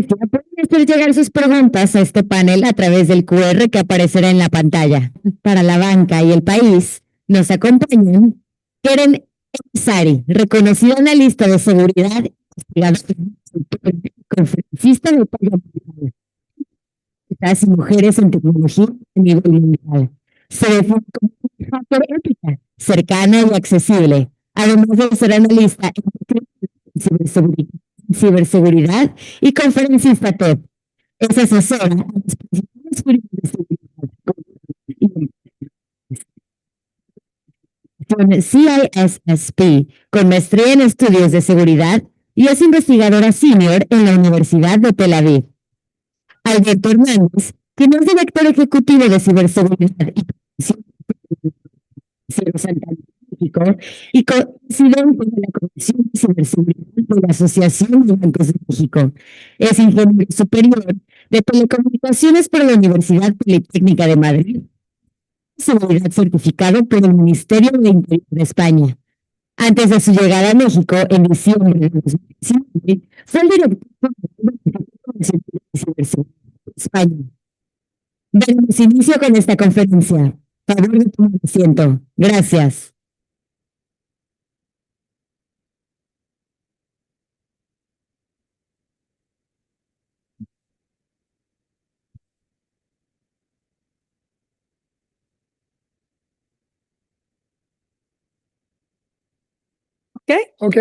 Pueden hacer llegar sus preguntas a este panel a través del QR que aparecerá en la pantalla. Para la banca y el país, nos acompañan Keren Sari, reconocida analista de seguridad, conferencista de talla mundial, y mujeres en tecnología a nivel mundial. Se define como una hacker ética, cercana y accesible, además de ser analista en ciberseguridad y conferencista TED. Es asesora a los principales juristas de seguridad, CISSP, con maestría en estudios de seguridad y es investigadora senior en la Universidad de Tel Aviv. Alberto Hernández, quien es director ejecutivo de Ciberceguridad y Prevención de México y presidente de la Comisión de Ciberseguridad de la Asociación de Bancos de México. Es ingeniero superior de Telecomunicaciones por la Universidad Politécnica de Madrid. Seguridad certificado por el Ministerio de Interior de España. Antes de su llegada a México, en diciembre de 2019, fue el director de Ciberseguridad de España. Damos inicio con esta conferencia. Favor de tomar asiento. Gracias. Ok.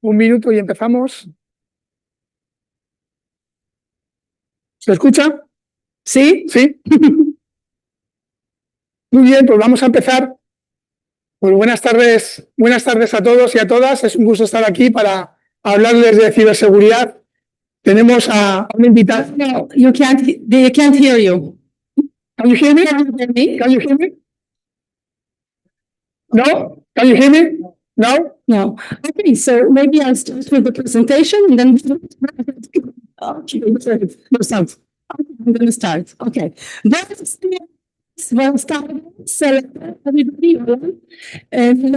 Un minuto y empezamos. ¿Se escucha? ¿Sí? ¿Sí? Muy bien, pues vamos a empezar. Pues buenas tardes a todos y a todas. Es un gusto estar aquí para hablarles de ciberseguridad. Tenemos a un invitado. No, they can't hear you. Can you hear me? Can you hear me? Can you hear me? No? Can you hear me? No? No. Okay, so maybe I'll start with the presentation and then. Okay, no sound. Okay, I'm going to start. Okay. Well, start. Everybody, my name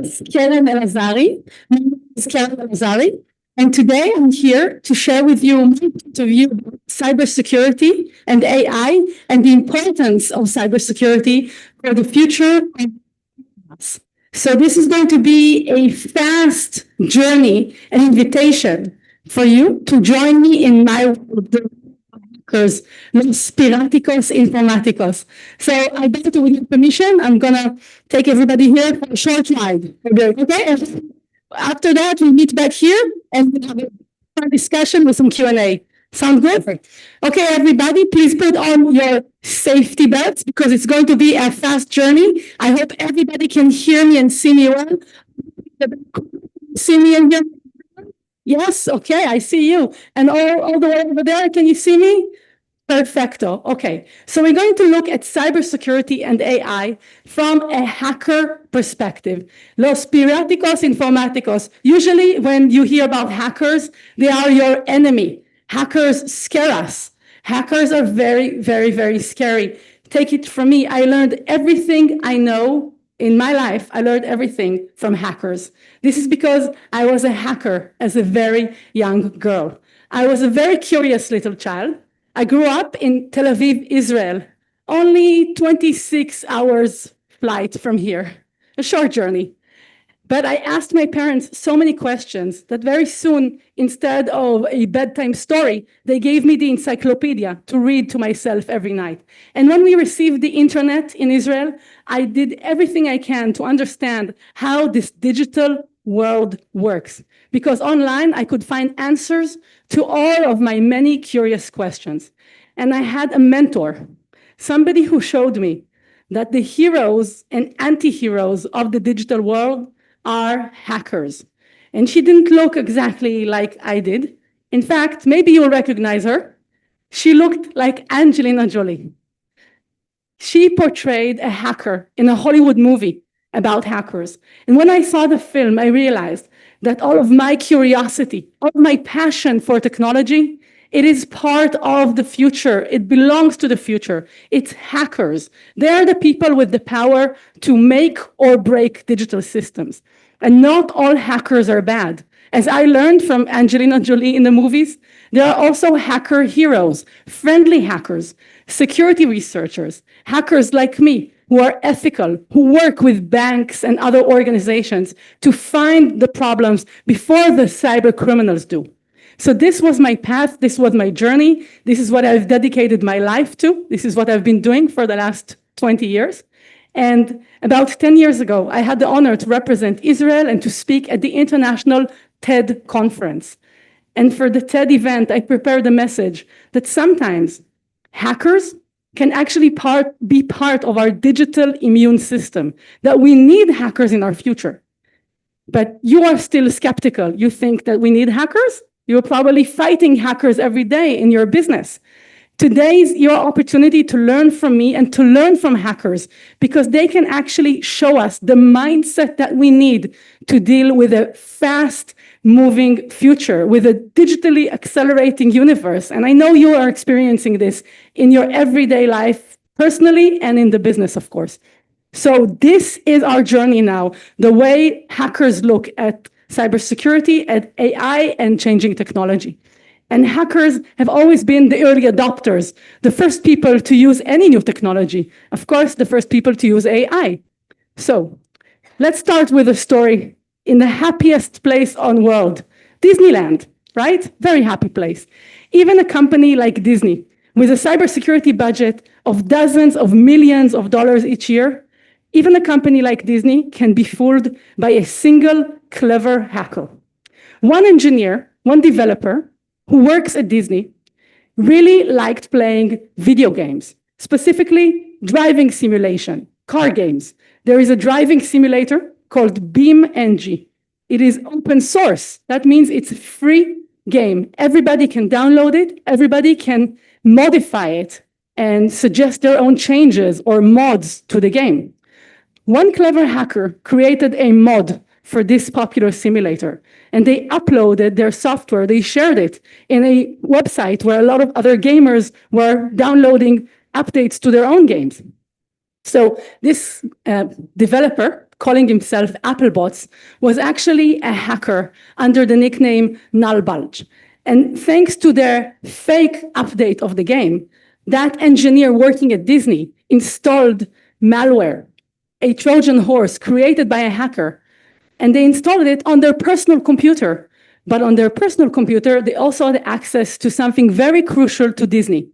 is Keren Elazari. And today I'm here to share with you my point of view about cybersecurity and AI and the importance of cybersecurity for the future of us. So this is going to be a fast journey, an invitation for you to join me in my world, hackers, los piráticos informáticos. So I bet with your permission, I'm gonna take everybody here for a short ride. Okay? And after that, we'll meet back here and we'll have a discussion with some Q&A. Sound good? Perfect. Okay, everybody, please put on your safety belts because it's going to be a fast journey. I hope everybody can hear me and see me well. See me and hear me? Yes, okay, I see you. And all the way over there, can you see me? Perfecto. Okay, so we're going to look at cybersecurity and AI from a hacker perspective. Los piráticos informáticos. Usually when you hear about hackers, they are your enemy. Hackers scare us. Hackers are very, very, very scary. Take it from me. I learned everything I know in my life. I learned everything from hackers. This is because I was a hacker as a very young girl. I was a very curious little child. I grew up in Tel Aviv, Israel, only 26 hours flight from here, a short journey. But I asked my parents so many questions that very soon, instead of a bedtime story, they gave me the encyclopedia to read to myself every night. And when we received the internet in Israel, I did everything I can to understand how this digital world works. Because online, I could find answers to all of my many curious questions. And I had a mentor, somebody who showed me that the heroes and anti-heroes of the digital world are hackers. And she didn't look exactly like I did. In fact, maybe you'll recognize her. She looked like Angelina Jolie. She portrayed a hacker in a Hollywood movie about hackers. And when I saw the film, I realized that all of my curiosity, all of my passion for technology, it is part of the future. It belongs to the future. It's hackers. They are the people with the power to make or break digital systems. And not all hackers are bad. As I learned from Angelina Jolie in the movies, there are also hacker heroes, friendly hackers, security researchers, hackers like me, who are ethical, who work with banks and other organizations to find the problems before the cyber criminals do. So this was my path, this was my journey, this is what I've dedicated my life to, this is what I've been doing for the last 20 years. And about 10 years ago, I had the honor to represent Israel and to speak at the International TED conference. And for the TED event, I prepared a message that sometimes hackers can actually be part of our digital immune system, that we need hackers in our future. But you are still skeptical. You think that we need hackers? You're probably fighting hackers every day in your business. Today is your opportunity to learn from me and to learn from hackers, because they can actually show us the mindset that we need to deal with a fast-moving future, with a digitally accelerating universe. And I know you are experiencing this in your everyday life, personally and in the business, of course. So this is our journey now, the way hackers look at cybersecurity, at AI, and changing technology. And hackers have always been the early adopters, the first people to use any new technology. Of course, the first people to use AI. So let's start with a story in the happiest place on world, Disneyland, right? Very happy place. Even a company like Disney, with a cybersecurity budget of dozens of millions of dollars each year, even a company like Disney can be fooled by a single clever hacker. One engineer, one developer, who works at Disney, really liked playing video games, specifically driving simulation, car games. There is a driving simulator called BeamNG. It is open source. That means it's a free game. Everybody can download it. Everybody can modify it and suggest their own changes or mods to the game. One clever hacker created a mod for this popular simulator, and they uploaded their software, they shared it in a website where a lot of other gamers were downloading updates to their own games. So this developer, calling himself Applebots, was actually a hacker under the nickname Nullbulge. And thanks to their fake update of the game, that engineer working at Disney installed malware, a Trojan horse created by a hacker, and they installed it on their personal computer. But on their personal computer, they also had access to something very crucial to Disney,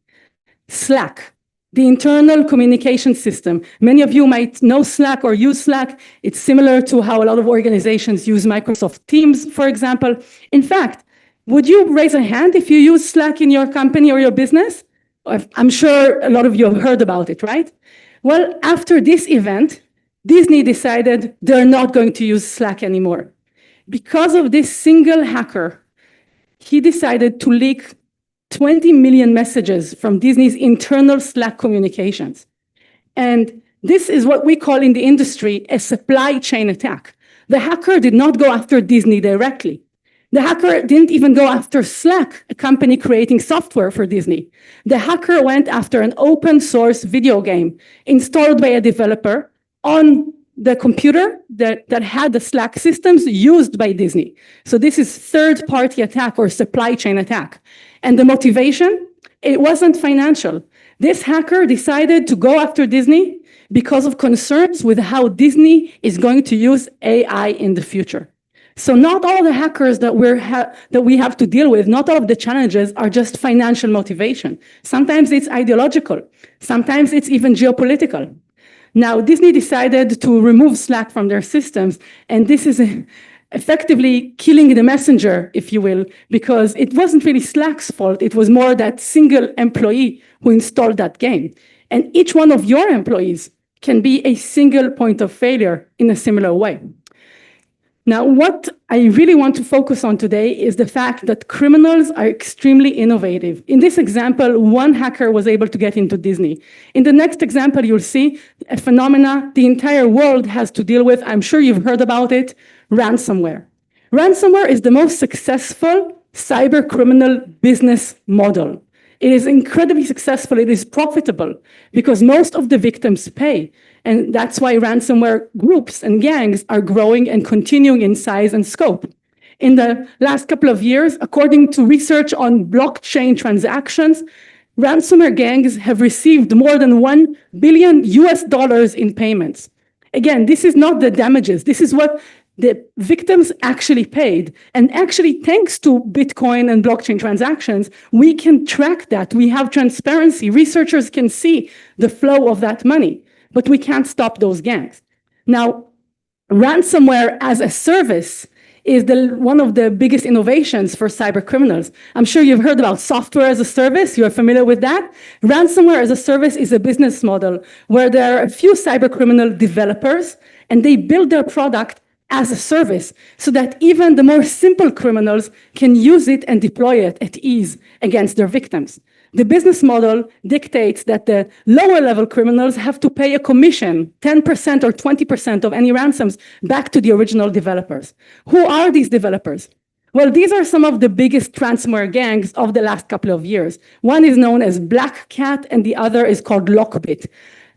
Slack, the internal communication system. Many of you might know Slack or use Slack. It's similar to how a lot of organizations use Microsoft Teams, for example. In fact, would you raise a hand if you use Slack in your company or your business? I'm sure a lot of you have heard about it, right? Well, after this event, Disney decided they're not going to use Slack anymore. Because of this single hacker, he decided to leak 20 million messages from Disney's internal Slack communications. And this is what we call in the industry a supply chain attack. The hacker did not go after Disney directly. The hacker didn't even go after Slack, a company creating software for Disney. The hacker went after an open source video game installed by a developer on the computer that had the Slack systems used by Disney. So this is third-party attack or supply chain attack. And the motivation, it wasn't financial. This hacker decided to go after Disney because of concerns with how Disney is going to use AI in the future. So not all the hackers that we have to deal with, not all of the challenges are just financial motivation. Sometimes it's ideological. Sometimes it's even geopolitical. Now, Disney decided to remove Slack from their systems, and this is effectively killing the messenger, if you will, because it wasn't really Slack's fault. It was more that single employee who installed that game. And each one of your employees can be a single point of failure in a similar way. Now, what I really want to focus on today is the fact that criminals are extremely innovative. In this example, one hacker was able to get into Disney. In the next example, you'll see a phenomena the entire world has to deal with. I'm sure you've heard about it, ransomware. Ransomware is the most successful cyber criminal business model. It is incredibly successful. It is profitable because most of the victims pay. And that's why ransomware groups and gangs are growing and continuing in size and scope. In the last couple of years, according to research on blockchain transactions, ransomware gangs have received more than $1 billion in payments. Again, this is not the damages. This is what the victims actually paid. And actually, thanks to Bitcoin and blockchain transactions, we can track that. We have transparency. Researchers can see the flow of that money, but we can't stop those gangs. Now, ransomware as a service is one of the biggest innovations for cyber criminals. I'm sure you've heard about software as a service. You're familiar with that. Ransomware as a service is a business model where there are a few cyber criminal developers, and they build their product as a service so that even the more simple criminals can use it and deploy it at ease against their victims. The business model dictates that the lower level criminals have to pay a commission, 10% or 20% of any ransoms, back to the original developers. Who are these developers? Well, these are some of the biggest ransomware gangs of the last couple of years. One is known as Black Cat, and the other is called Lockbit.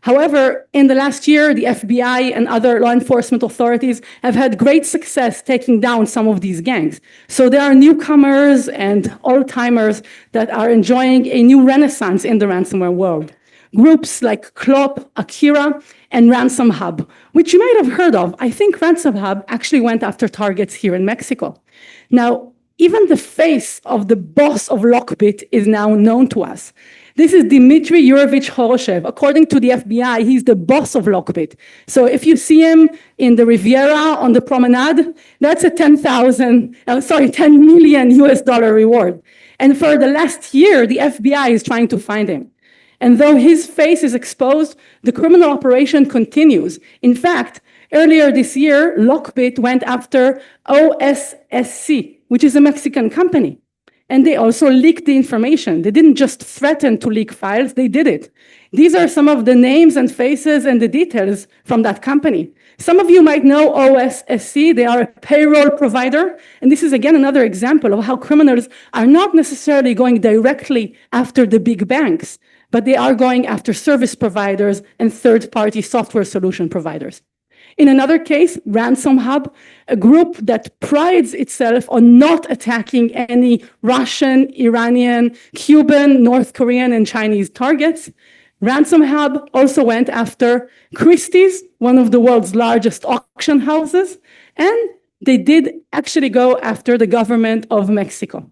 However, in the last year, the FBI and other law enforcement authorities have had great success taking down some of these gangs. So there are newcomers and old-timers that are enjoying a new renaissance in the ransomware world. Groups like Clop, Akira, and Ransom Hub, which you might have heard of. I think Ransom Hub actually went after targets here in Mexico. Now, even the face of the boss of Lockbit is now known to us. This is Dmitry Yurovich Horoshev. According to the FBI, he's the boss of Lockbit. So if you see him in the Riviera on the promenade, that's a $10 million reward. And for the last year, the FBI is trying to find him. And though his face is exposed, the criminal operation continues. In fact, earlier this year, Lockbit went after OSSC, which is a Mexican company. And they also leaked the information. They didn't just threaten to leak files, they did it. These are some of the names and faces and the details from that company. Some of you might know OSSC. They are a payroll provider. And this is, again, another example of how criminals are not necessarily going directly after the big banks, but they are going after service providers and third-party software solution providers. In another case, Ransom Hub, a group that prides itself on not attacking any Russian, Iranian, Cuban, North Korean, and Chinese targets. Ransom Hub also went after Christie's, one of the world's largest auction houses, and they did actually go after the government of Mexico.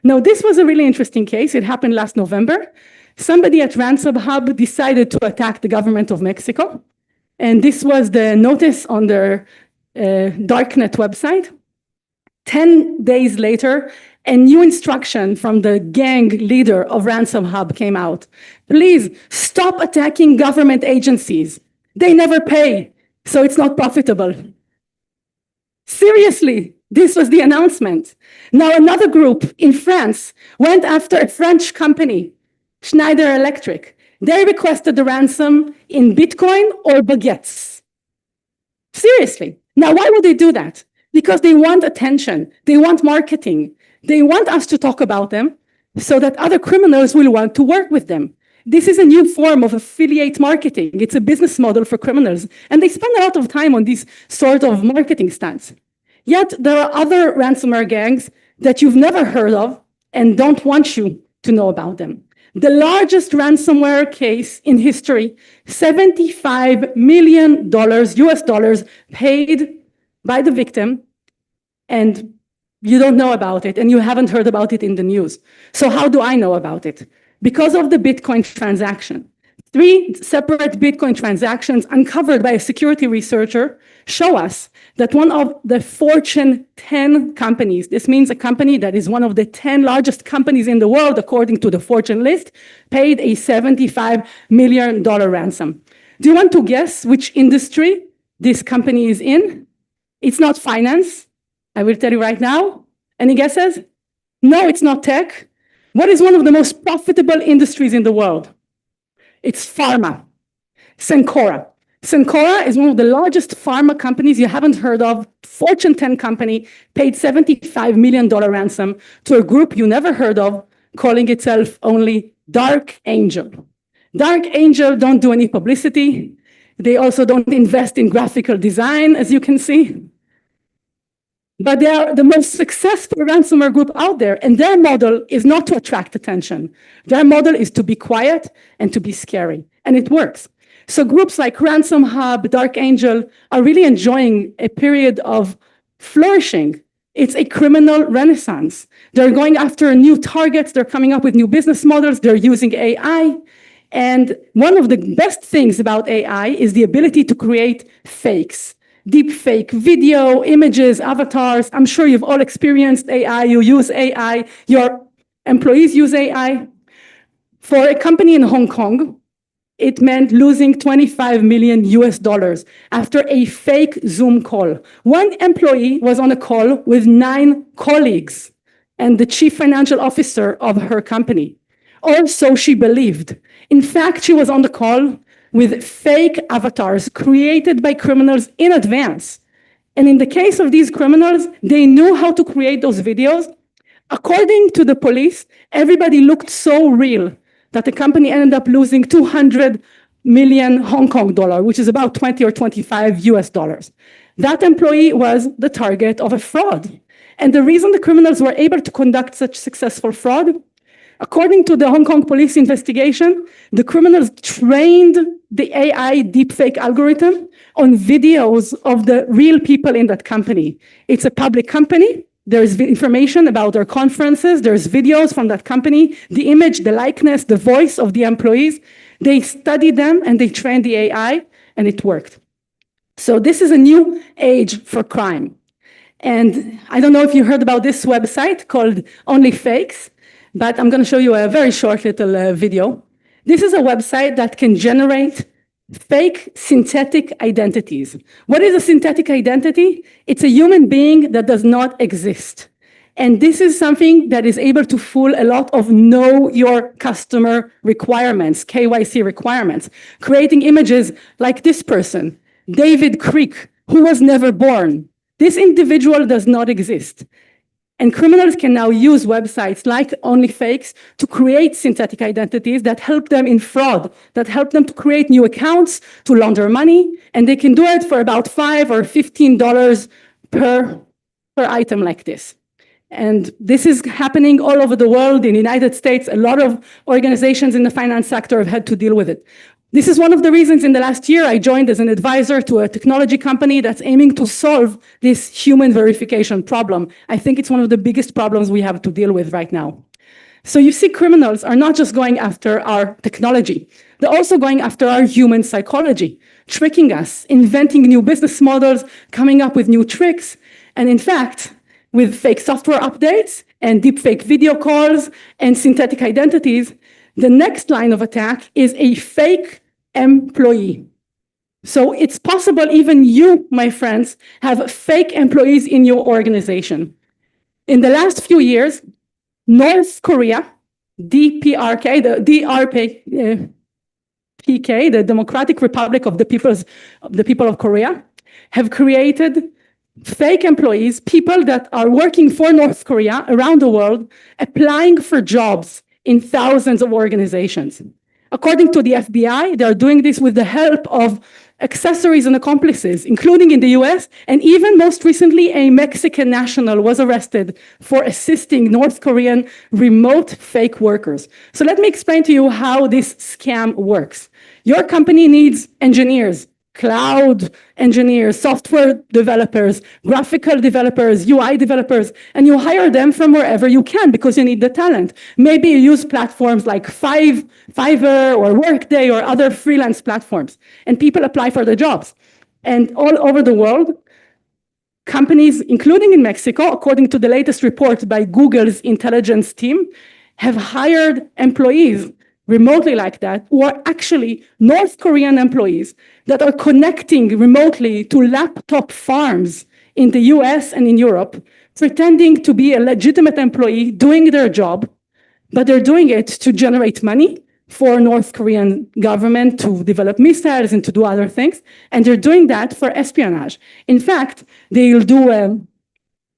Now, this was a really interesting case. It happened last November. Somebody at Ransom Hub decided to attack the government of Mexico. And this was the notice on their darknet website. 10 days later, a new instruction from the gang leader of Ransom Hub came out. Please stop attacking government agencies. They never pay, so it's not profitable. Seriously, this was the announcement. Now another group in France went after a French company, Schneider Electric. They requested the ransom in Bitcoin or baguettes. Seriously. Now, why would they do that? Because they want attention. They want marketing. They want us to talk about them so that other criminals will want to work with them. This is a new form of affiliate marketing. It's a business model for criminals. And they spend a lot of time on these sort of marketing stunts. Yet there are other ransomware gangs that you've never heard of and don't want you to know about them. The largest ransomware case in history, $75 million US dollars paid by the victim, and you don't know about it, and you haven't heard about it in the news. So how do I know about it? Because of the Bitcoin transaction. 3 separate Bitcoin transactions uncovered by a security researcher show us that one of the Fortune 10 companies, this means a company that is one of the 10 largest companies in the world, according to the Fortune list, paid a $75 million ransom. Do you want to guess which industry this company is in? It's not finance. I will tell you right now. Any guesses? No, it's not tech. What is one of the most profitable industries in the world? It's pharma. Cencora. Cencora is one of the largest pharma companies you haven't heard of. Fortune 10 company paid $75 million ransom to a group you never heard of, calling itself only Dark Angel. Dark Angel don't do any publicity. They also don't invest in graphical design, as you can see. But they are the most successful ransomware group out there, and their model is not to attract attention. Their model is to be quiet and to be scary, and it works. So groups like Ransom Hub, Dark Angel are really enjoying a period of flourishing. It's a criminal renaissance. They're going after new targets. They're coming up with new business models. They're using AI. And one of the best things about AI is the ability to create fakes, deep fake video, images, avatars. I'm sure you've all experienced AI. You use AI. Your employees use AI. For a company in Hong Kong, it meant losing 25 million US dollars after a fake Zoom call. One employee was on a call with 9 colleagues and the chief financial officer of her company. Or so she believed. In fact, she was on the call with fake avatars created by criminals in advance. And in the case of these criminals, they knew how to create those videos. According to the police, everybody looked so real that the company ended up losing 200 million Hong Kong dollar, which is about 20 or 25 US dollars. That employee was the target of a fraud. And the reason the criminals were able to conduct such successful fraud, according to the Hong Kong police investigation, the criminals trained the AI deepfake algorithm on videos of the real people in that company. It's a public company. There's information about their conferences. There's videos from that company, the image, the likeness, the voice of the employees. They studied them and they trained the AI, and it worked. So this is a new age for crime. And I don't know if you heard about this website called Only Fakes, but I'm going to show you a very short little video. This is a website that can generate fake synthetic identities. What is a synthetic identity? It's a human being that does not exist. And this is something that is able to fool a lot of know your customer requirements, KYC requirements, creating images like this person, David Creek, who was never born. This individual does not exist. And criminals can now use websites like OnlyFakes to create synthetic identities that help them in fraud, that help them to create new accounts, to launder money, and they can do it for about $5 or $15 per item like this. And this is happening all over the world. In the United States, a lot of organizations in the finance sector have had to deal with it. This is one of the reasons in the last year I joined as an advisor to a technology company that's aiming to solve this human verification problem. I think it's one of the biggest problems we have to deal with right now. So you see, criminals are not just going after our technology. They're also going after our human psychology, tricking us, inventing new business models, coming up with new tricks. And in fact, with fake software updates and deepfake video calls and synthetic identities, the next line of attack is a fake employee. So it's possible even you, my friends, have fake employees in your organization. In the last few years, North Korea, DPRK, the Democratic Republic of the People of Korea, have created fake employees, people that are working for North Korea around the world, applying for jobs in thousands of organizations. According to the FBI, they're doing this with the help of accessories and accomplices, including in the US, and even most recently, a Mexican national was arrested for assisting North Korean remote fake workers. So let me explain to you how this scam works. Your company needs engineers, cloud engineers, software developers, graphical developers, UI developers, and you hire them from wherever you can because you need the talent. Maybe you use platforms like Fiverr or Workday or other freelance platforms, and people apply for the jobs. And all over the world, companies, including in Mexico, according to the latest report by Google's intelligence team, have hired employees remotely like that, who are actually North Korean employees that are connecting remotely to laptop farms in the US and in Europe, pretending to be a legitimate employee doing their job, but they're doing it to generate money for North Korean government to develop missiles and to do other things. And they're doing that for espionage. In fact, they'll do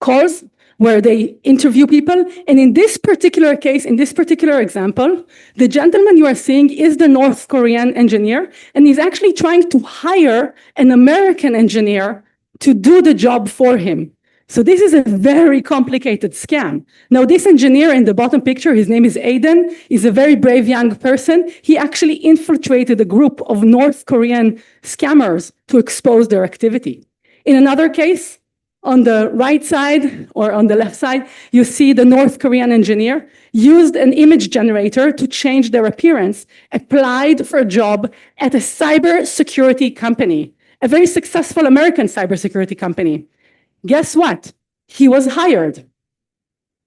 calls where they interview people. And in this particular case, in this particular example, the gentleman you are seeing is the North Korean engineer, and he's actually trying to hire an American engineer to do the job for him. So this is a very complicated scam. Now, this engineer in the bottom picture, his name is Aiden, is a very brave young person. He actually infiltrated a group of North Korean scammers to expose their activity. In another case, on the right side or on the left side, you see the North Korean engineer used an image generator to change their appearance, applied for a job at a cybersecurity company, a very successful American cybersecurity company. Guess what? He was hired.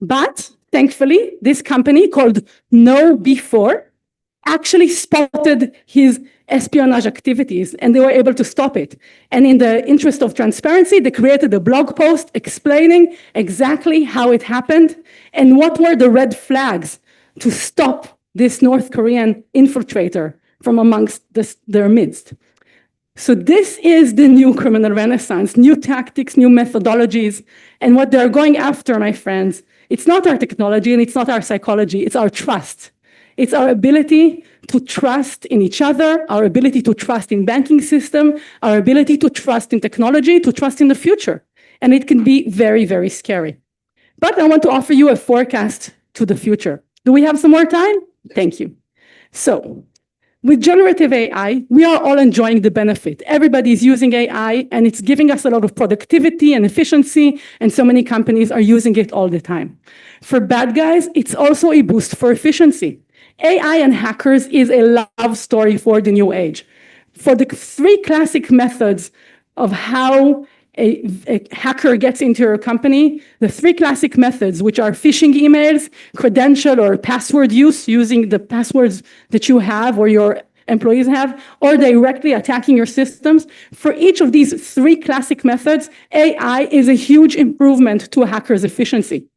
But thankfully, this company called KnowBe4 actually spotted his espionage activities, and they were able to stop it. And in the interest of transparency, they created a blog post explaining exactly how it happened and what were the red flags to stop this North Korean infiltrator from amongst their midst. So this is the new criminal renaissance, new tactics, new methodologies, and what they're going after, my friends, it's not our technology and it's not our psychology, it's our trust. It's our ability to trust in each other, our ability to trust in banking system, our ability to trust in technology, to trust in the future. And it can be very, very scary. But I want to offer you a forecast to the future. Do we have some more time? Thank you. So, with generative AI, we are all enjoying the benefit. Everybody is using AI, and it's giving us a lot of productivity and efficiency, and so many companies are using it all the time. For bad guys, it's also a boost for efficiency. AI and hackers is a love story for the new age. For the three classic methods of how a hacker gets into your company, the three classic methods, which are phishing emails, credential or password use, using the passwords that you have or your employees have, or directly attacking your systems. For each of these three classic methods, AI is a huge improvement to a hacker's efficiency.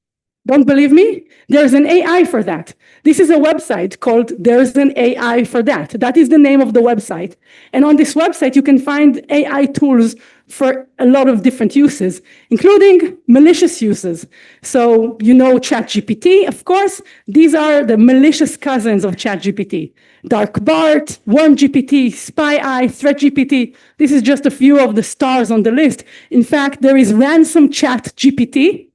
Don't believe me? There's an AI for that. This is a website called There's an AI for That. That is the name of the website. And on this website, you can find AI tools for a lot of different uses, including malicious uses. So you know ChatGPT, of course. These are the malicious cousins of ChatGPT. Dark Bart, WormGPT, SpyEye, ThreatGPT. This is just a few of the stars on the list. In fact, there is Ransom Chat GPT,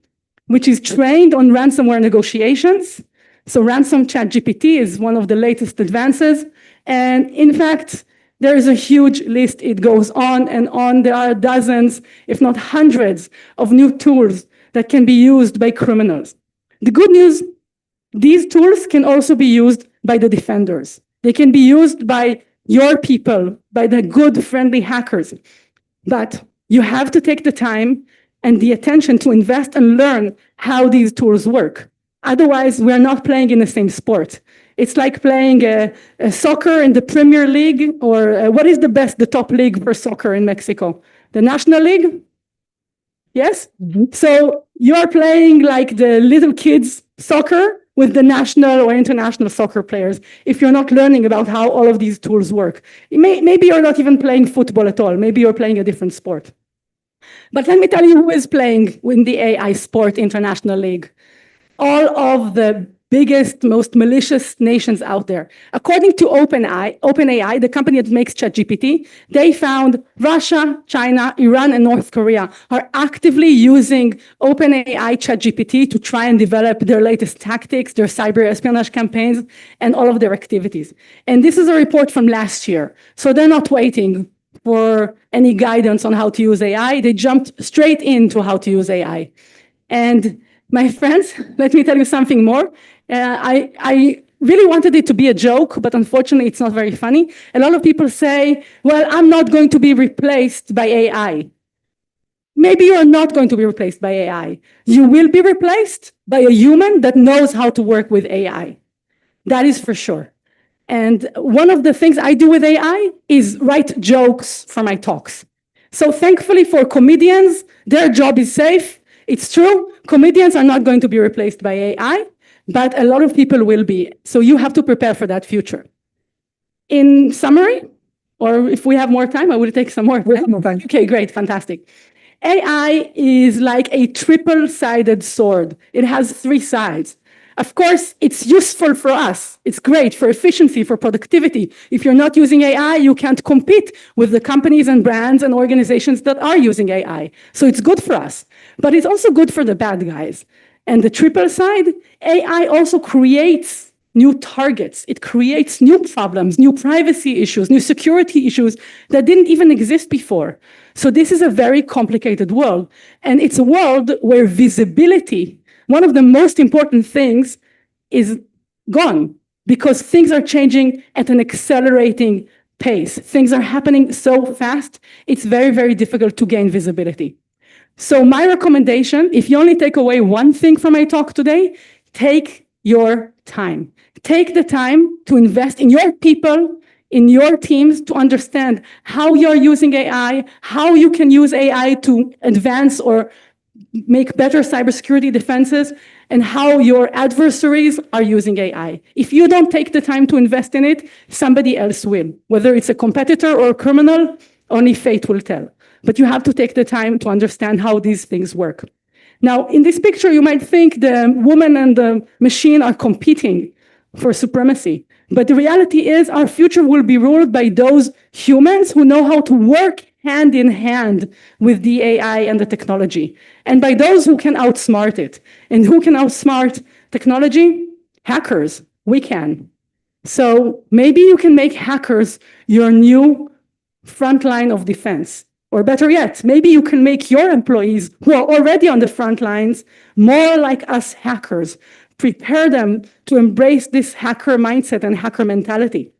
which is trained on ransomware negotiations. So Ransom Chat GPT is one of the latest advances. And in fact, there is a huge list. It goes on and on. There are dozens, if not hundreds, of new tools that can be used by criminals. The good news, these tools can also be used by the defenders. They can be used by your people, by the good, friendly hackers. But you have to take the time and the attention to invest and learn how these tools work. Otherwise, we're not playing in the same sport. It's like playing a soccer in the Premier League, or what is the top league for soccer in Mexico? The National League? Yes? Mm-hmm. So you're playing like the little kids soccer with the national or international soccer players if you're not learning about how all of these tools work. Maybe you're not even playing football at all. Maybe you're playing a different sport. But let me tell you who is playing in the AI Sport International League. All of the biggest, most malicious nations out there. According to OpenAI, the company that makes ChatGPT, they found Russia, China, Iran, and North Korea are actively using OpenAI ChatGPT to try and develop their latest tactics, their cyber espionage campaigns, and all of their activities. And this is a report from last year. So they're not waiting for any guidance on how to use AI. They jumped straight into how to use AI. And my friends, let me tell you something more. I really wanted it to be a joke, but unfortunately, it's not very funny. A lot of people say, well, I'm not going to be replaced by AI. Maybe you're not going to be replaced by AI. You will be replaced by a human that knows how to work with AI. That is for sure. And one of the things I do with AI is write jokes for my talks. So thankfully for comedians, their job is safe. It's true, comedians are not going to be replaced by AI, but a lot of people will be. So you have to prepare for that future. In summary, or if we have more time, I will take some more. We have more time. Okay, great, fantastic. AI is like a triple-sided sword. It has three sides. Of course, it's useful for us. It's great for efficiency, for productivity. If you're not using AI, you can't compete with the companies and brands and organizations that are using AI. So it's good for us. but it's also good for the bad guys. And the triple side, AI also creates new targets. It creates new problems, new privacy issues, new security issues that didn't even exist before. So this is a very complicated world. And it's a world where visibility, one of the most important things, is gone because things are changing at an accelerating pace. Things are happening so fast, it's very, very difficult to gain visibility. So my recommendation, if you only take away one thing from my talk today, take your time. Take the time to invest in your people, in your teams, to understand how you're using AI, how you can use AI to advance or make better cybersecurity defenses, and how your adversaries are using AI. If you don't take the time to invest in it, somebody else will. Whether it's a competitor or a criminal, only fate will tell. But you have to take the time to understand how these things work. Now, in this picture, you might think the woman and the machine are competing for supremacy. But the reality is our future will be ruled by those humans who know how to work hand in hand with the AI and the technology, and by those who can outsmart it. And who can outsmart technology? Hackers. We can. So maybe you can make hackers your new front line of defense. Or better yet, maybe you can make your employees who are already on the front lines more like us hackers. Prepare them to embrace this hacker mindset and hacker mentality.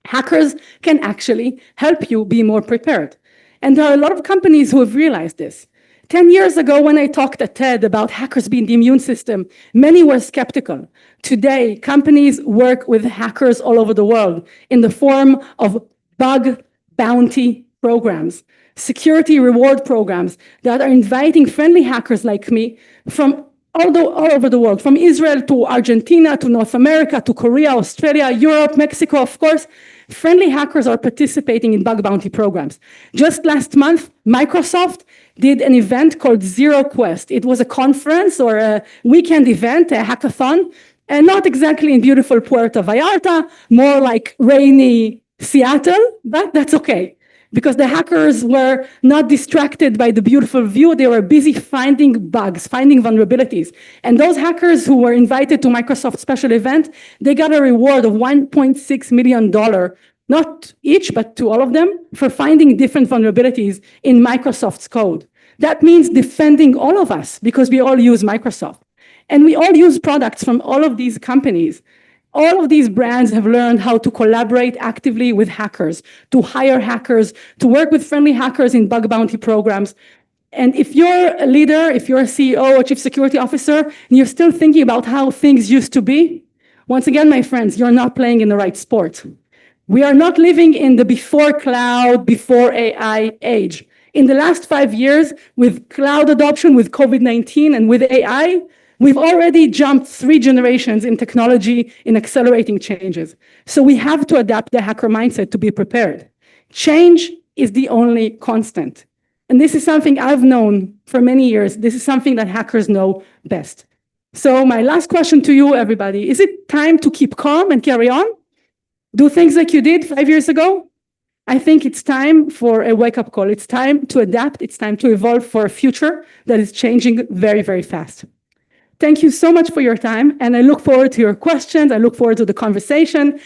Hackers can actually help you be more prepared. And there are a lot of companies who have realized this. 10 years ago, when I talked at TED about hackers being the immune system, many were skeptical. Today, companies work with hackers all over the world in the form of bug bounty programs, security reward programs that are inviting friendly hackers like me from all over the world, from Israel to Argentina, to North America, to Korea, Australia, Europe, Mexico, of course. Friendly hackers are participating in bug bounty programs. Just last month, Microsoft did an event called Zero Quest. It was a conference or a weekend event, a hackathon, and not exactly in beautiful Puerto Vallarta, more like rainy Seattle, but that's okay. Because the hackers were not distracted by the beautiful view, they were busy finding bugs, finding vulnerabilities. And those hackers who were invited to Microsoft's special event, they got a reward of $1.6 million, not each, but to all of them, for finding different vulnerabilities in Microsoft's code. That means defending all of us, because we all use Microsoft. And we all use products from all of these companies. All of these brands have learned how to collaborate actively with hackers, to hire hackers, to work with friendly hackers in bug bounty programs. And if you're a leader, if you're a CEO or chief security officer, and you're still thinking about how things used to be, once again, my friends, you're not playing in the right sport. We are not living in the before cloud, before AI age. In the last 5 years, with cloud adoption, with COVID-19, and with AI, we've already jumped 3 generations in technology in accelerating changes. So we have to adapt the hacker mindset to be prepared. Change is the only constant. And this is something I've known for many years. This is something that hackers know best. So my last question to you, everybody, is it time to keep calm and carry on? Do things like you did 5 years ago? I think it's time for a wake-up call. It's time to adapt. It's time to evolve for a future that is changing very, very fast. Thank you so much for your time, and I look forward to your questions. I look forward to the conversation.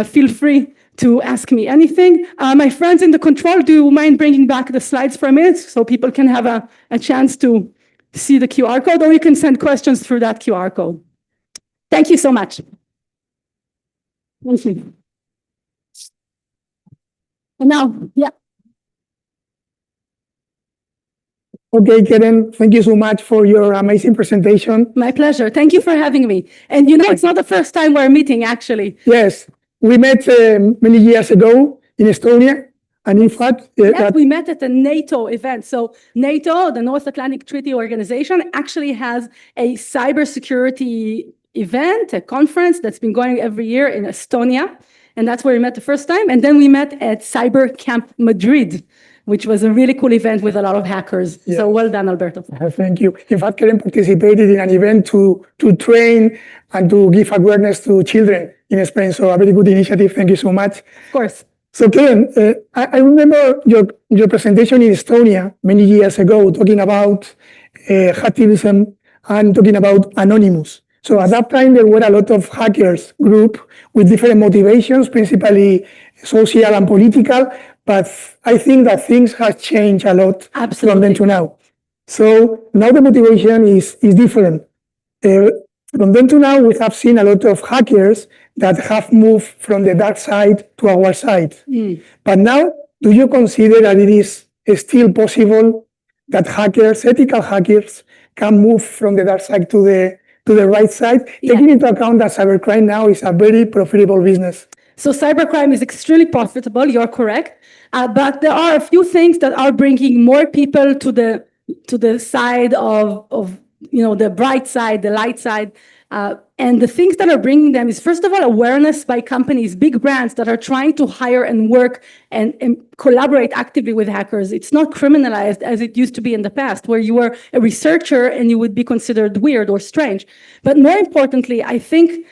Feel free to ask me anything. My friends in the control, do you mind bringing back the slides for a minute so people can have a chance to see the QR code, or you can send questions through that QR code. Thank you so much. Thank you. And now, yeah. Okay, Keren, thank you so much for your amazing presentation. My pleasure. Thank you for having me. And it's not the first time we're meeting, actually. Yes, we met many years ago in Estonia. And in fact, yes, we met at a NATO event. So NATO, the North Atlantic Treaty Organization, actually has a cybersecurity event, a conference that's been going every year in Estonia. And that's where we met the first time. And then we met at Cyber Camp Madrid, which was a really cool event with a lot of hackers. Yeah. So well done, Alberto. Thank you. In fact, Keren participated in an event to train and to give awareness to children in Spain. So a very good initiative. Thank you so much. Of course. So Keren, I remember your presentation in Estonia many years ago, talking about hacktivism. I'm talking about Anonymous. So at that time, there were a lot of hackers group with different motivations, principally social and political. But I think that things have changed a lot from then to now. So now the motivation is different. From then to now, we have seen a lot of hackers that have moved from the dark side to our side. But now, do you consider that it is still possible that hackers, ethical hackers, can move from the dark side to the right side, taking into account that cybercrime now is a very profitable business? So cybercrime is extremely profitable, you're correct. But there are a few things that are bringing more people to the side of the bright side, the light side. And the things that are bringing them is, first of all, awareness by companies, big brands that are trying to hire and work and collaborate actively with hackers. It's not criminalized as it used to be in the past, where you were a researcher and you would be considered weird or strange. But more importantly, I think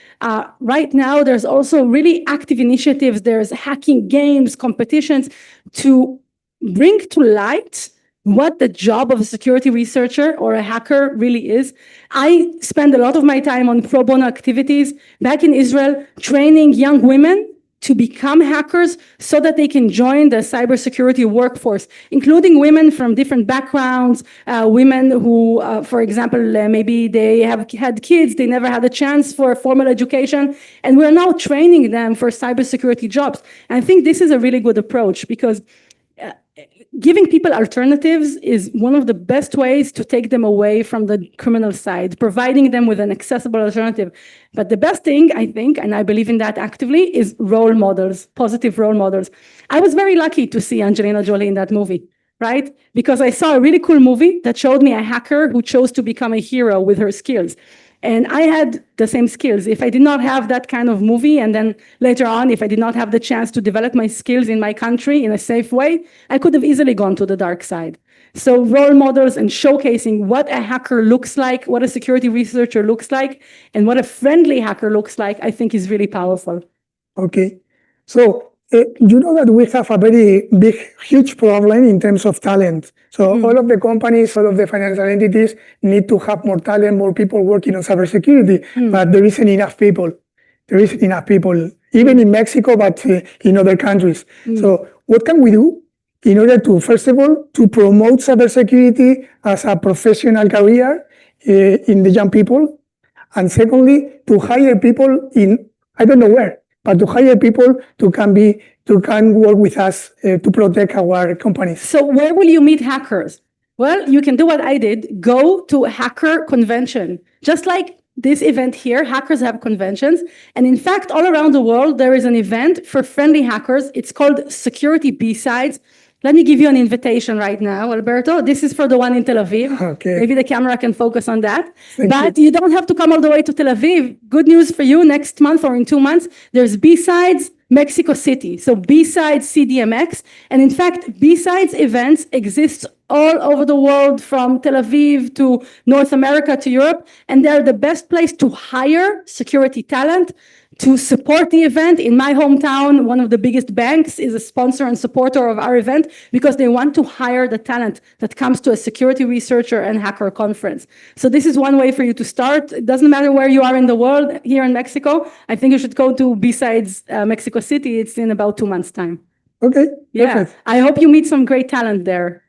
right now there's also really active initiatives. There's hacking games, competitions to bring to light what the job of a security researcher or a hacker really is. I spend a lot of my time on pro bono activities back in Israel, training young women to become hackers so that they can join the cybersecurity workforce, including women from different backgrounds, women who, for example, maybe they have had kids, they never had a chance for formal education, and we're now training them for cybersecurity jobs. And I think this is a really good approach because giving people alternatives is one of the best ways to take them away from the criminal side, providing them with an accessible alternative. But the best thing, I think, and I believe in that actively, is role models, positive role models. I was very lucky to see Angelina Jolie in that movie, right? Because I saw a really cool movie that showed me a hacker who chose to become a hero with her skills. And I had the same skills. If I did not have that kind of movie, and then later on, if I did not have the chance to develop my skills in my country in a safe way, I could have easily gone to the dark side. So role models and showcasing what a hacker looks like, what a security researcher looks like, and what a friendly hacker looks like, I think is really powerful. Okay. So you know that we have a very big, huge problem in terms of talent. So all of the companies, all of the financial entities need to have more talent, more people working on cybersecurity, but there isn't enough people. There isn't enough people, even in Mexico, but in other countries. So what can we do in order to, first of all, to promote cybersecurity as a professional career in the young people? And secondly, to hire people in, I don't know where, but to hire people to can work with us to protect our companies. So where will you meet hackers? Well, you can do what I did. Go to a hacker convention. Just like this event here, hackers have conventions. And in fact, all around the world, there is an event for friendly hackers. It's called Security B-Sides. Let me give you an invitation right now, Alberto. This is for the one in Tel Aviv. Okay. Maybe the camera can focus on that. Thank You don't have to come all the way to Tel Aviv. Good news for you, next month or in 2 months, there's B-Sides Mexico City. So B-Sides CDMX. And in fact, B-Sides events exist all over the world, from Tel Aviv to North America to Europe. And they're the best place to hire security talent, to support the event. In my hometown, one of the biggest banks is a sponsor and supporter of our event because they want to hire the talent that comes to a security researcher and hacker conference. So this is one way for you to start. It doesn't matter where you are in the world, here in Mexico. I think you should go to B-Sides Mexico City. It's in about 2 months' time. Okay, yeah. Perfect. I hope you meet some great talent there.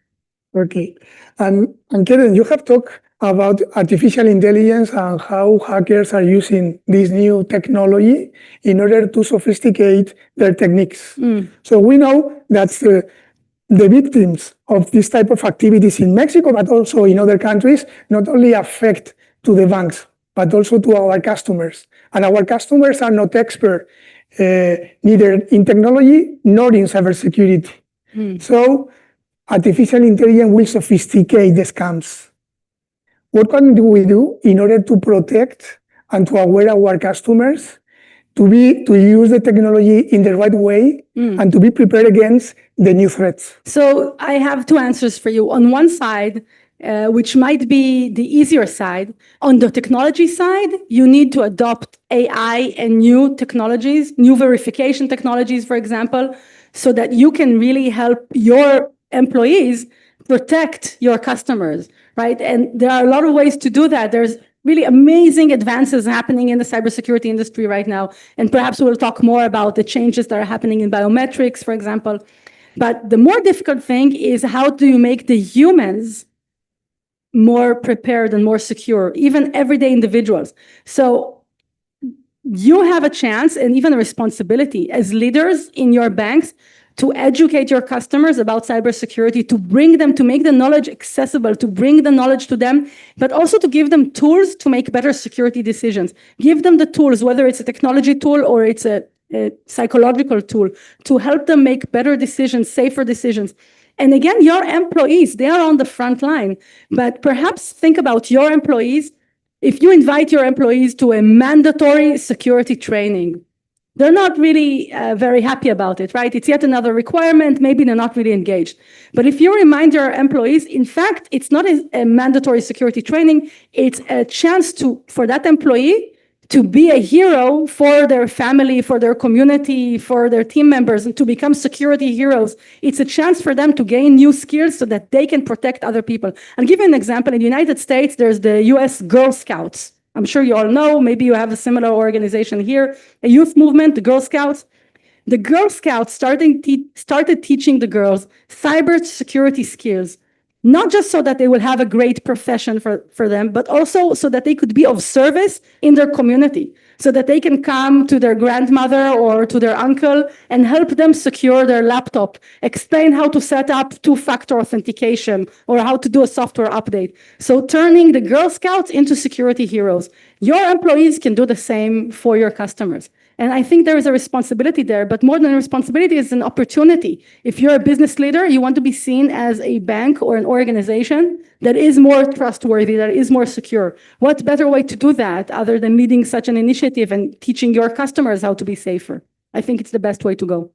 Okay. And Karen, you have talked about artificial intelligence and how hackers are using this new technology in order to sophisticate their techniques. So we know that the victims of this type of activities in Mexico, but also in other countries, not only affect to the banks, but also to our customers. And our customers are not expert neither in technology nor in cybersecurity. So artificial intelligence will sophisticate the scams. What can we do in order to protect and to aware our customers to use the technology in the right way and to be prepared against the new threats? So I have 2 answers for you. On one side, which might be the easier side, on the technology side, you need to adopt AI and new technologies, new verification technologies, for example, so that you can really help your employees protect your customers, right? And there are a lot of ways to do that. There's really amazing advances happening in the cybersecurity industry right now. And perhaps we'll talk more about the changes that are happening in biometrics, for example. But the more difficult thing is, how do you make the humans more prepared and more secure, even everyday individuals? So you have a chance and even a responsibility as leaders in your banks to educate your customers about cybersecurity, to bring them, to make the knowledge accessible, to bring the knowledge to them, but also to give them tools to make better security decisions. Give them the tools, whether it's a technology tool or it's a psychological tool, to help them make better decisions, safer decisions. And again, your employees, they are on the front line, but perhaps think about your employees. If you invite your employees to a mandatory security training, they're not really very happy about it, right? It's yet another requirement. Maybe they're not really engaged. But if you remind your employees, in fact, it's not a mandatory security training. It's a chance for that employee to be a hero for their family, for their community, for their team members, and to become security heroes. It's a chance for them to gain new skills so that they can protect other people. I'll give you an example. In the United States, there's the US Girl Scouts. I'm sure you all know, maybe you have a similar organization here, a youth movement, the Girl Scouts. The Girl Scouts started teaching the girls cybersecurity skills, not just so that they will have a great profession for them, but also so that they could be of service in their community, so that they can come to their grandmother or to their uncle and help them secure their laptop, explain how to set up two-factor authentication or how to do a software update. So turning the Girl Scouts into security heroes. Your employees can do the same for your customers. And I think there is a responsibility there, but more than a responsibility, is an opportunity. If you're a business leader, you want to be seen as a bank or an organization that is more trustworthy, that is more secure. What better way to do that other than leading such an initiative and teaching your customers how to be safer? I think it's the best way to go.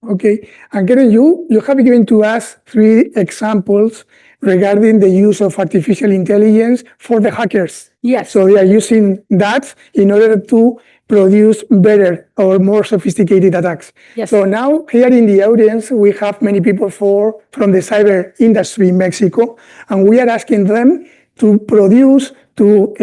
Okay, and Karen, you have given to us 3 examples regarding the use of artificial intelligence for the hackers. Yes. So they are using that in order to produce better or more sophisticated attacks. Yes. So now here in the audience, we have many people from the cyber industry in Mexico, and we are asking them to produce, to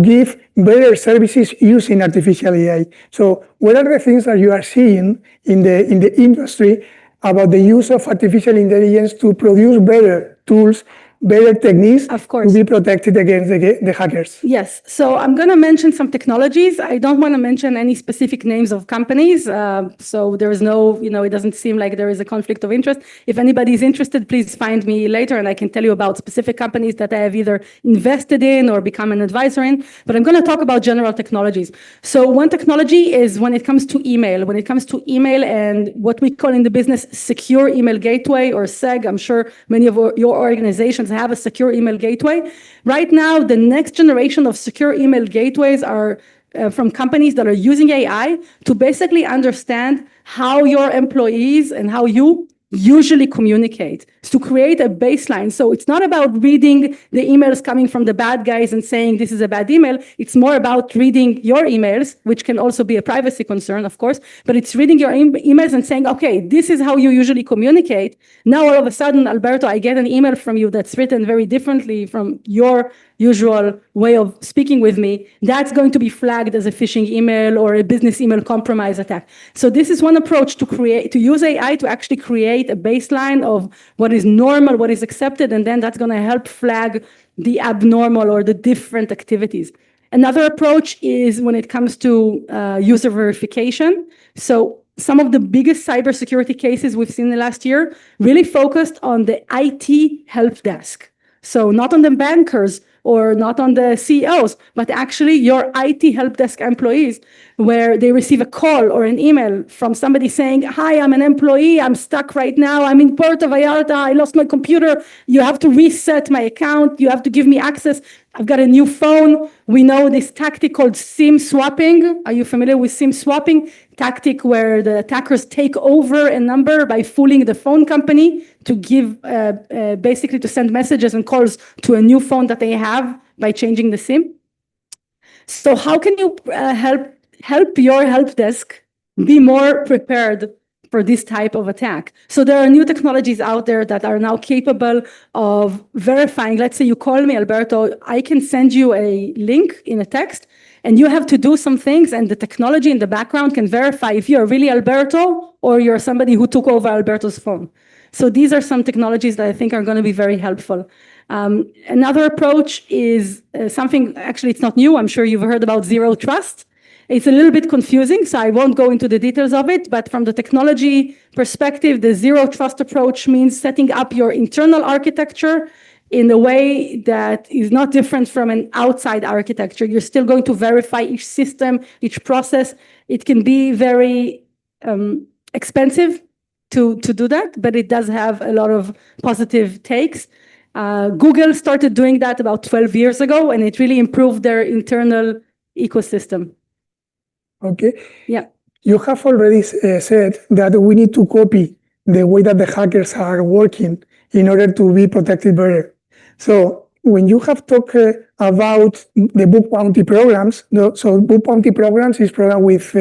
give better services using artificial AI. So what are the things that you are seeing in the industry about the use of artificial intelligence to produce better tools, better techniques, of course, to be protected against the hackers? Yes. So I'm going to mention some technologies. I don't want to mention any specific names of companies. So there is no, it doesn't seem like there is a conflict of interest. If anybody is interested, please find me later and I can tell you about specific companies that I have either invested in or become an advisor in. But I'm going to talk about general technologies. So one technology is when it comes to email. When it comes to email and what we call in the business secure email gateway, or SEG, I'm sure many of your organizations have a secure email gateway. Right now, the next generation of secure email gateways are from companies that are using AI to basically understand how your employees and how you usually communicate, to create a baseline. So it's not about reading the emails coming from the bad guys and saying this is a bad email. It's more about reading your emails, which can also be a privacy concern, of course, but it's reading your emails and saying, okay, this is how you usually communicate. Now, all of a sudden, Alberto, I get an email from you that's written very differently from your usual way of speaking with me. That's going to be flagged as a phishing email or a business email compromise attack. So this is one approach to use AI to actually create a baseline of what is normal, what is accepted, and then that's going to help flag the abnormal or the different activities. Another approach is when it comes to user verification. So some of the biggest cybersecurity cases we've seen in the last year really focused on the IT help desk. So not on the bankers or not on the CEOs, but actually your IT help desk employees, where they receive a call or an email from somebody saying, hi, I'm an employee, I'm stuck right now, I'm in Puerto Vallarta, I lost my computer, you have to reset my account, you have to give me access, I've got a new phone. We know this tactic called SIM swapping. Are you familiar with SIM swapping? Tactic where the attackers take over a number by fooling the phone company to give, basically to send messages and calls to a new phone that they have by changing the SIM. So how can you help your help desk be more prepared for this type of attack. So there are new technologies out there that are now capable of verifying. Let's say you call me, Alberto, I can send you a link in a text, and you have to do some things, and the technology in the background can verify if you're really Alberto or you're somebody who took over Alberto's phone. So these are some technologies that I think are going to be very helpful. Another approach is something, actually it's not new, I'm sure you've heard about zero trust. It's a little bit confusing, so I won't go into the details of it, but from the technology perspective, the zero trust approach means setting up your internal architecture in a way that is not different from an outside architecture. You're still going to verify each system, each process. It can be very expensive to do that, but it does have a lot of positive takes. Google started doing that about 12 years ago, and it really improved their internal ecosystem. Okay. Yeah. You have already said that we need to copy the way that the hackers are working in order to be protected better. So when you have talked about the book bounty programs, so book bounty programs is program with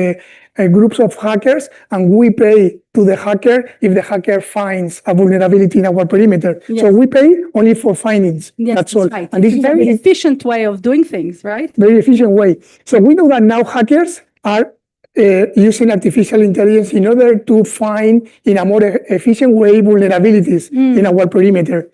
groups of hackers, and we pay to the hacker if the hacker finds a vulnerability in our perimeter. Yes. So we pay only for findings. Yes, that's all. right. And this is a very efficient way of doing things, right? Very efficient way. So we know that now hackers are using artificial intelligence in order to find in a more efficient way vulnerabilities in our perimeter.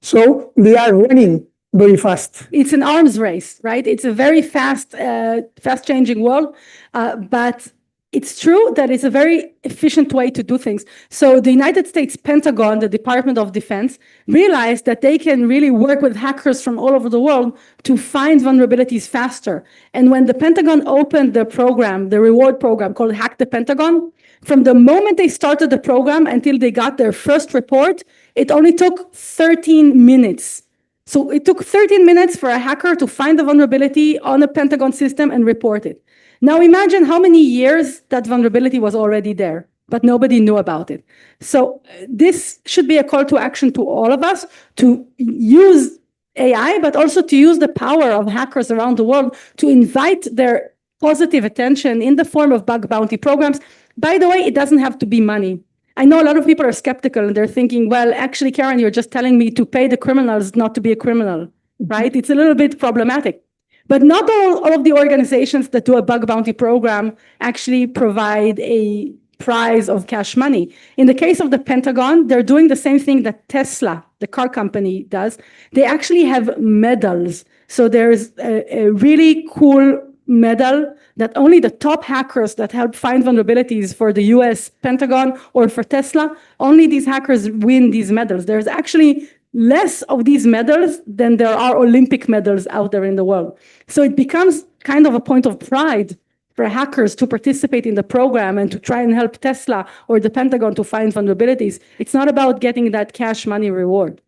So they are running very fast. It's an arms race, right? It's a very fast-changing world, but it's true that it's a very efficient way to do things. So the United States Pentagon, the Department of Defense, realized that they can really work with hackers from all over the world to find vulnerabilities faster. And when the Pentagon opened the program, the reward program called Hack the Pentagon, from the moment they started the program until they got their first report, it only took 13 minutes. So it took 13 minutes for a hacker to find the vulnerability on a Pentagon system and report it. Now imagine how many years that vulnerability was already there, but nobody knew about it. So this should be a call to action to all of us to use AI, but also to use the power of hackers around the world to invite their positive attention in the form of bug bounty programs. By the way, it doesn't have to be money. I know a lot of people are skeptical and they're thinking, well, actually, Karen, you're just telling me to pay the criminals not to be a criminal, right? It's a little bit problematic. But not all of the organizations that do a bug bounty program actually provide a prize of cash money. In the case of the Pentagon, they're doing the same thing that Tesla, the car company, does. They actually have medals. So there's a really cool medal that only the top hackers that help find vulnerabilities for the US Pentagon or for Tesla, only these hackers win these medals. There's actually less of these medals than there are Olympic medals out there in the world. So it becomes kind of a point of pride for hackers to participate in the program and to try and help Tesla or the Pentagon to find vulnerabilities. It's not about getting that cash money reward.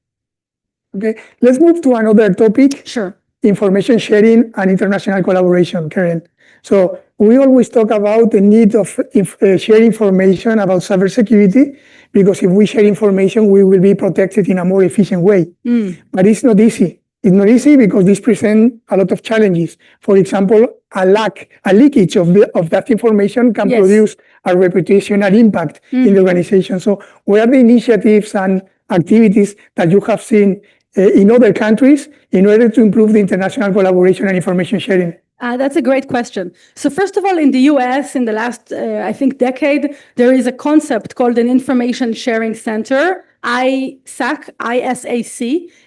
Okay, let's move to another topic. Sure. Information sharing and international collaboration, Karen. So we always talk about the need of share information about cybersecurity, because if we share information, we will be protected in a more efficient way. But it's not easy. It's not easy because this presents a lot of challenges. For example, a leakage of that information can produce a reputational impact in the organization. So what are the initiatives and activities that you have seen in other countries in order to improve the international collaboration and information sharing? That's a great question. So first of all, in the US, in the last, I think, decade, there is a concept called an Information Sharing Center, ISAC,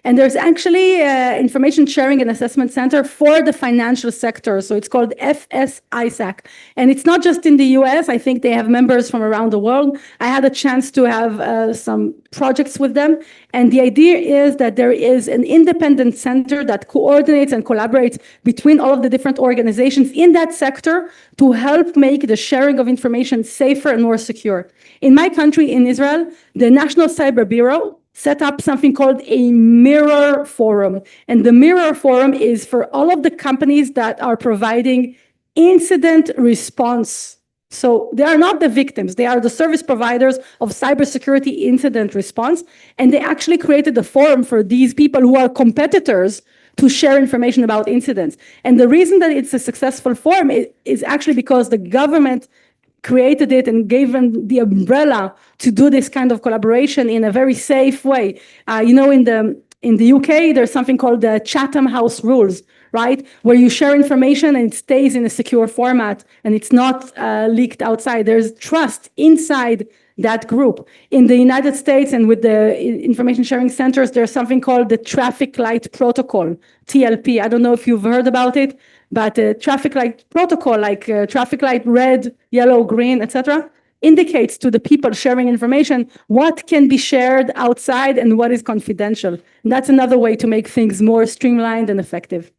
and there's actually Information Sharing and Assessment Center for the financial sector. So it's called FSISAC. And it's not just in the US. I think they have members from around the world. I had a chance to have some projects with them. And the idea is that there is an independent center that coordinates and collaborates between all of the different organizations in that sector to help make the sharing of information safer and more secure. In my country, in Israel, the National Cyber Bureau set up something called a mirror forum. And the mirror forum is for all of the companies that are providing incident response. So they are not the victims. They are the service providers of cybersecurity incident response. And they actually created a forum for these people who are competitors to share information about incidents. And the reason that it's a successful forum is actually because the government created it and gave them the umbrella to do this kind of collaboration in a very safe way. In the UK, there's something called the Chatham House Rules, right? Where you share information and it stays in a secure format and it's not leaked outside. There's trust inside that group. In the United States and with the information sharing centers, there's something called the Traffic Light Protocol, TLP. I don't know if you've heard about it, but traffic light protocol, like traffic light red, yellow, green, etc., indicates to the people sharing information what can be shared outside and what is confidential. And that's another way to make things more streamlined and effective.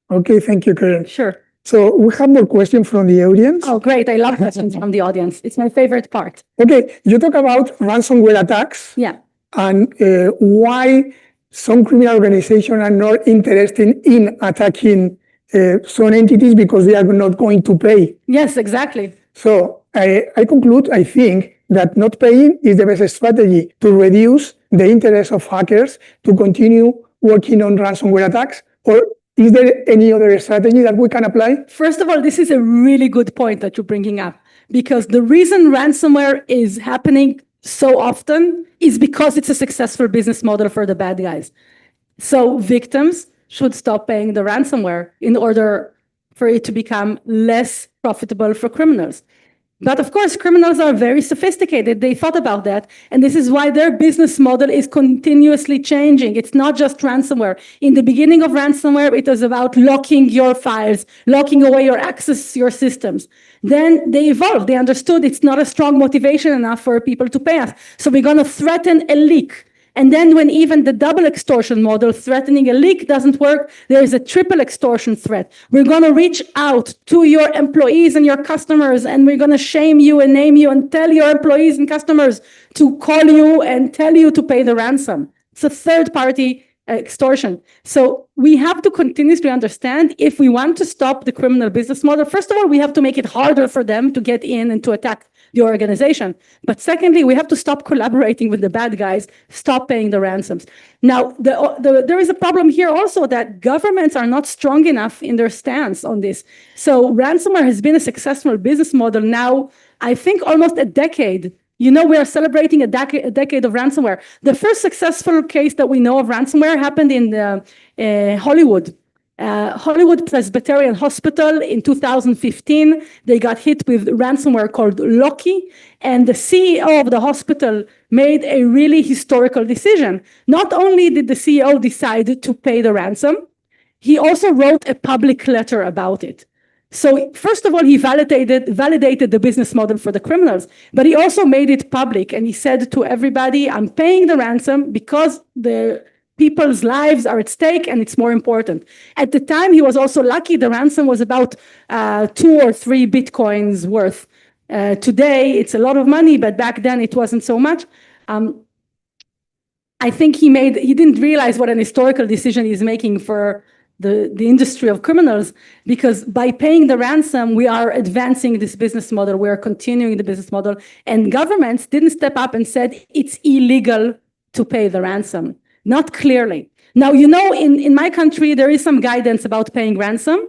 Okay, thank you, Karen. Sure. So we have more questions from the audience. Oh, great. I love questions from the audience. It's my favorite part. Okay, you talk about ransomware attacks. Yeah. And why some criminal organizations are not interested in attacking some entities because they are not going to pay. Yes, exactly. So I conclude, I think that not paying is the best strategy to reduce the interest of hackers to continue working on ransomware attacks. Or is there any other strategy that we can apply? First of all, this is a really good point that you're bringing up, because the reason ransomware is happening so often is because it's a successful business model for the bad guys. So victims should stop paying the ransomware in order for it to become less profitable for criminals. But of course, criminals are very sophisticated. They thought about that. And this is why their business model is continuously changing. It's not just ransomware. In the beginning of ransomware, it was about locking your files, locking away your access to your systems. Then they evolved. They understood it's not a strong motivation enough for people to pay us. So we're going to threaten a leak. And then when even the double extortion model, threatening a leak, doesn't work, there is a triple extortion threat. We're going to reach out to your employees and your customers, and we're going to shame you and name you and tell your employees and customers to call you and tell you to pay the ransom. It's a third-party extortion. So we have to continuously understand, if we want to stop the criminal business model, first of all, we have to make it harder for them to get in and to attack the organization. But secondly, we have to stop collaborating with the bad guys, stop paying the ransoms. Now, there is a problem here also that governments are not strong enough in their stance on this. So ransomware has been a successful business model now, I think almost a decade. You know, we are celebrating a decade of ransomware. The first successful case that we know of ransomware happened in Hollywood. Hollywood Presbyterian Hospital in 2015, they got hit with ransomware called Loki, and the CEO of the hospital made a really historical decision. Not only did the CEO decide to pay the ransom, he also wrote a public letter about it. So first of all, he validated the business model for the criminals, but he also made it public, and he said to everybody, I'm paying the ransom because the people's lives are at stake and it's more important. At the time, he was also lucky. The ransom was about 2 or 3 Bitcoins worth. Today, it's a lot of money, but back then it wasn't so much. I think he didn't realize what an historical decision he's making for the industry of criminals, because by paying the ransom, we are advancing this business model. We are continuing the business model. And governments didn't step up and said it's illegal to pay the ransom. Not clearly. Now, you know, in my country, there is some guidance about paying ransom.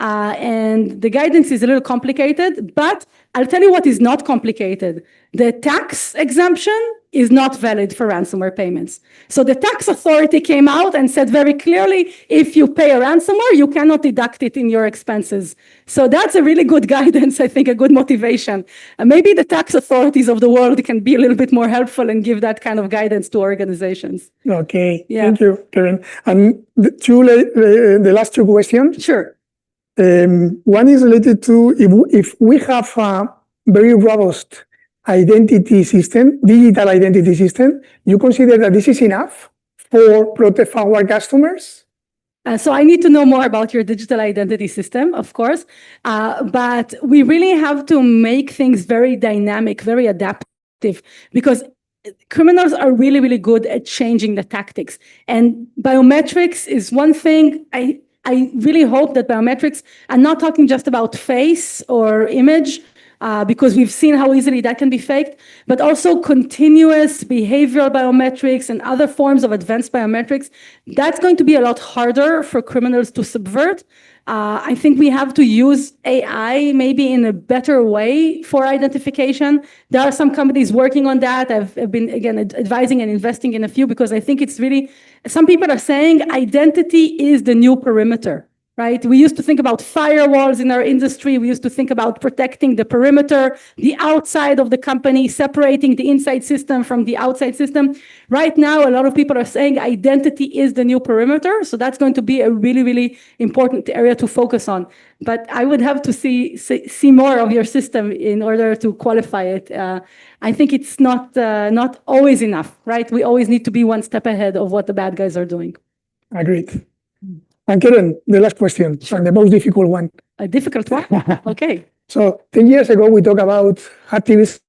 And the guidance is a little complicated, but I'll tell you what is not complicated. The tax exemption is not valid for ransomware payments. So the tax authority came out and said very clearly, if you pay a ransomware, you cannot deduct it in your expenses. So that's a really good guidance, I think, a good motivation. Maybe the tax authorities of the world can be a little bit more helpful and give that kind of guidance to organizations. Okay, yeah. Thank you, Karen. And the last 2 questions. Sure. One is related to if we have a very robust identity system, digital identity system, you consider that this is enough for protect our customers? So I need to know more about your digital identity system, of course, but we really have to make things very dynamic, very adaptive, because criminals are really, really good at changing the tactics. And biometrics is one thing. I really hope that biometrics, I'm not talking just about face or image, because we've seen how easily that can be faked, but also continuous behavioral biometrics and other forms of advanced biometrics. That's going to be a lot harder for criminals to subvert, I think we have to use AI maybe in a better way for identification. There are some companies working on that. I've been, again, advising and investing in a few because I think it's really, some people are saying identity is the new perimeter. Right? We used to think about firewalls in our industry. We used to think about protecting the perimeter, the outside of the company, separating the inside system from the outside system. Right now, a lot of people are saying identity is the new perimeter. So that's going to be a really, really important area to focus on. But I would have to see more of your system in order to qualify it. I think it's not always enough, right? We always need to be one step ahead of what the bad guys are doing. Agreed. And Karen, the last question, and the most difficult one. A difficult one? Okay. So 10 years ago, we talked about activists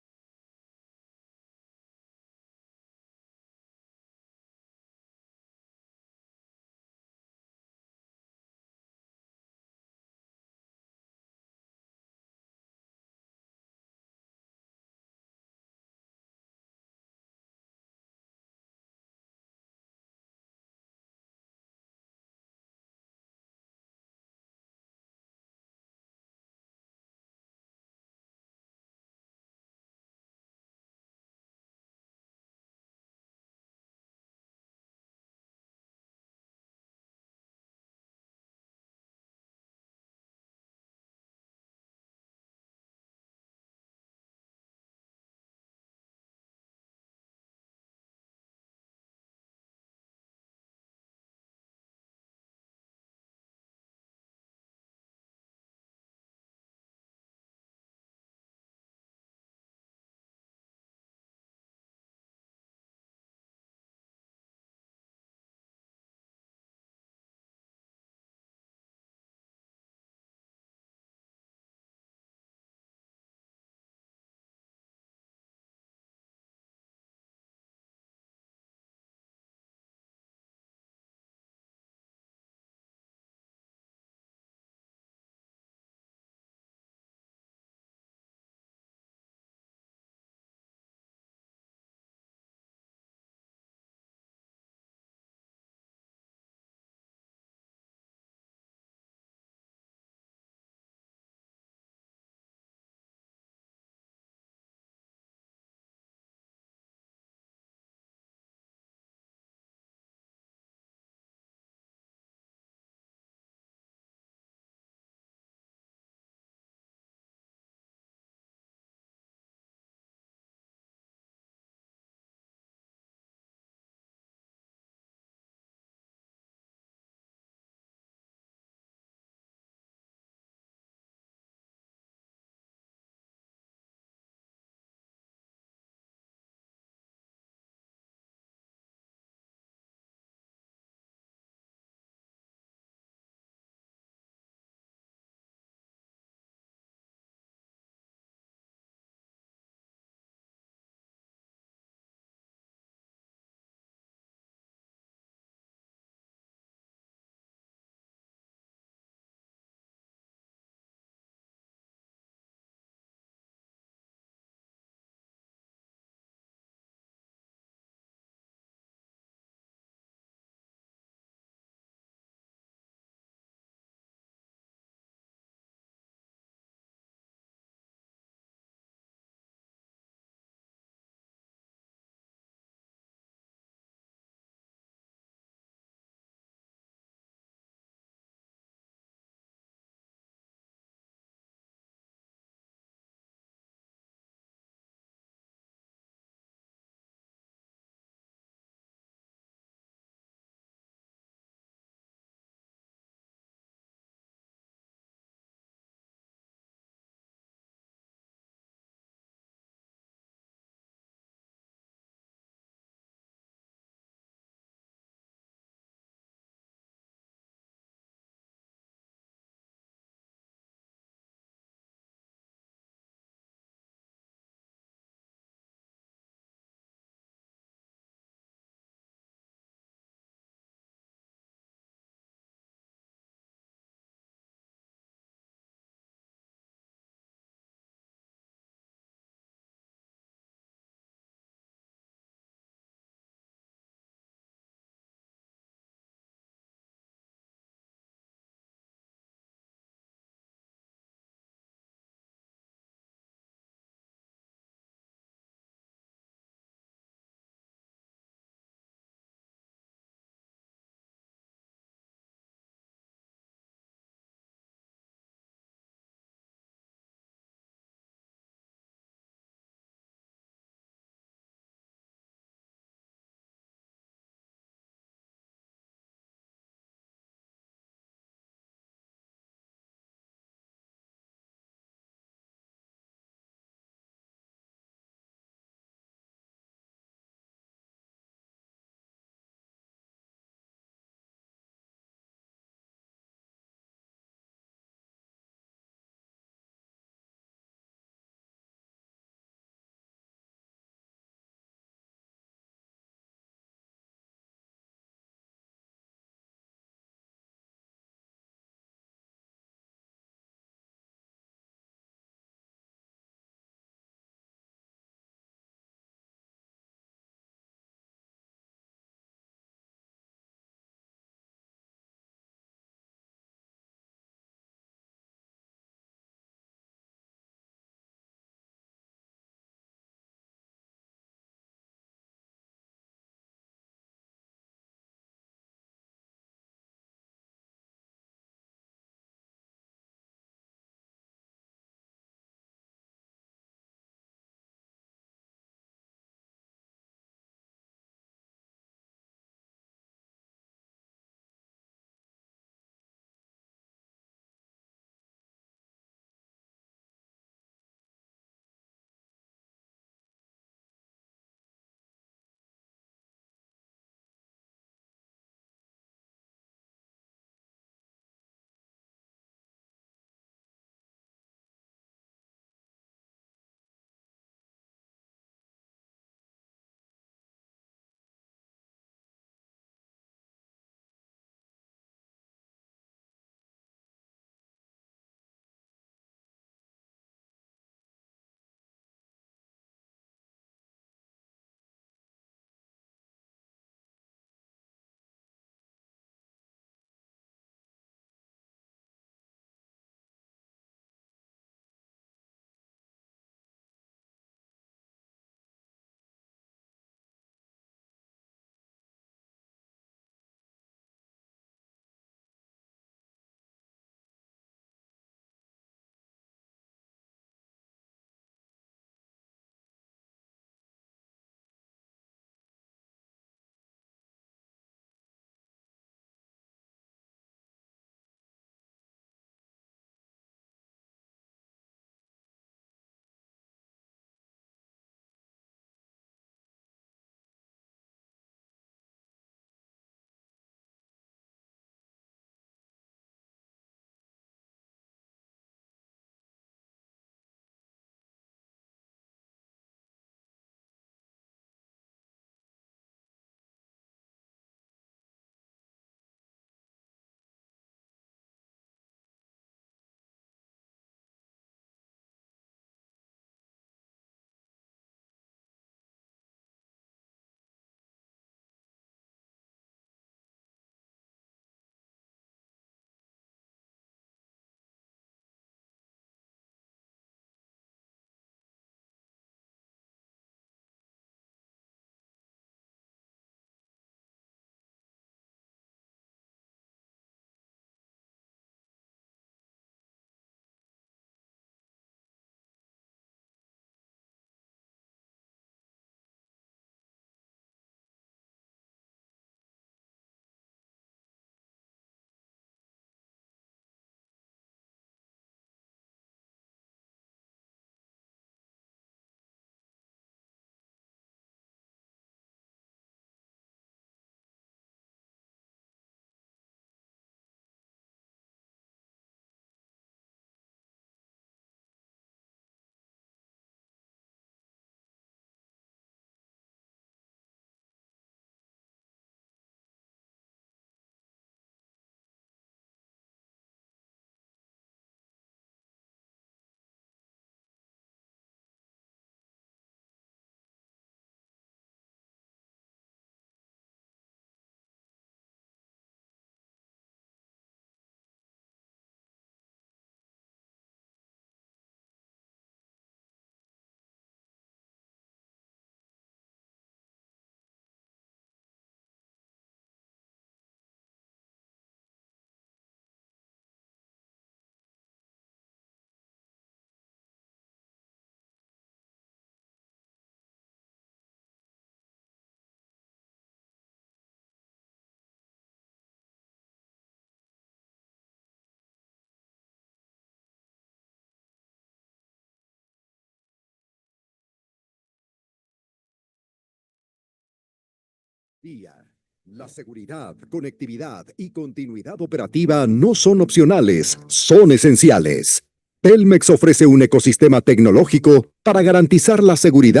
La seguridad, conectividad y continuidad operativa no son opcionales, son esenciales. Telmex ofrece un ecosistema tecnológico para garantizar la seguridad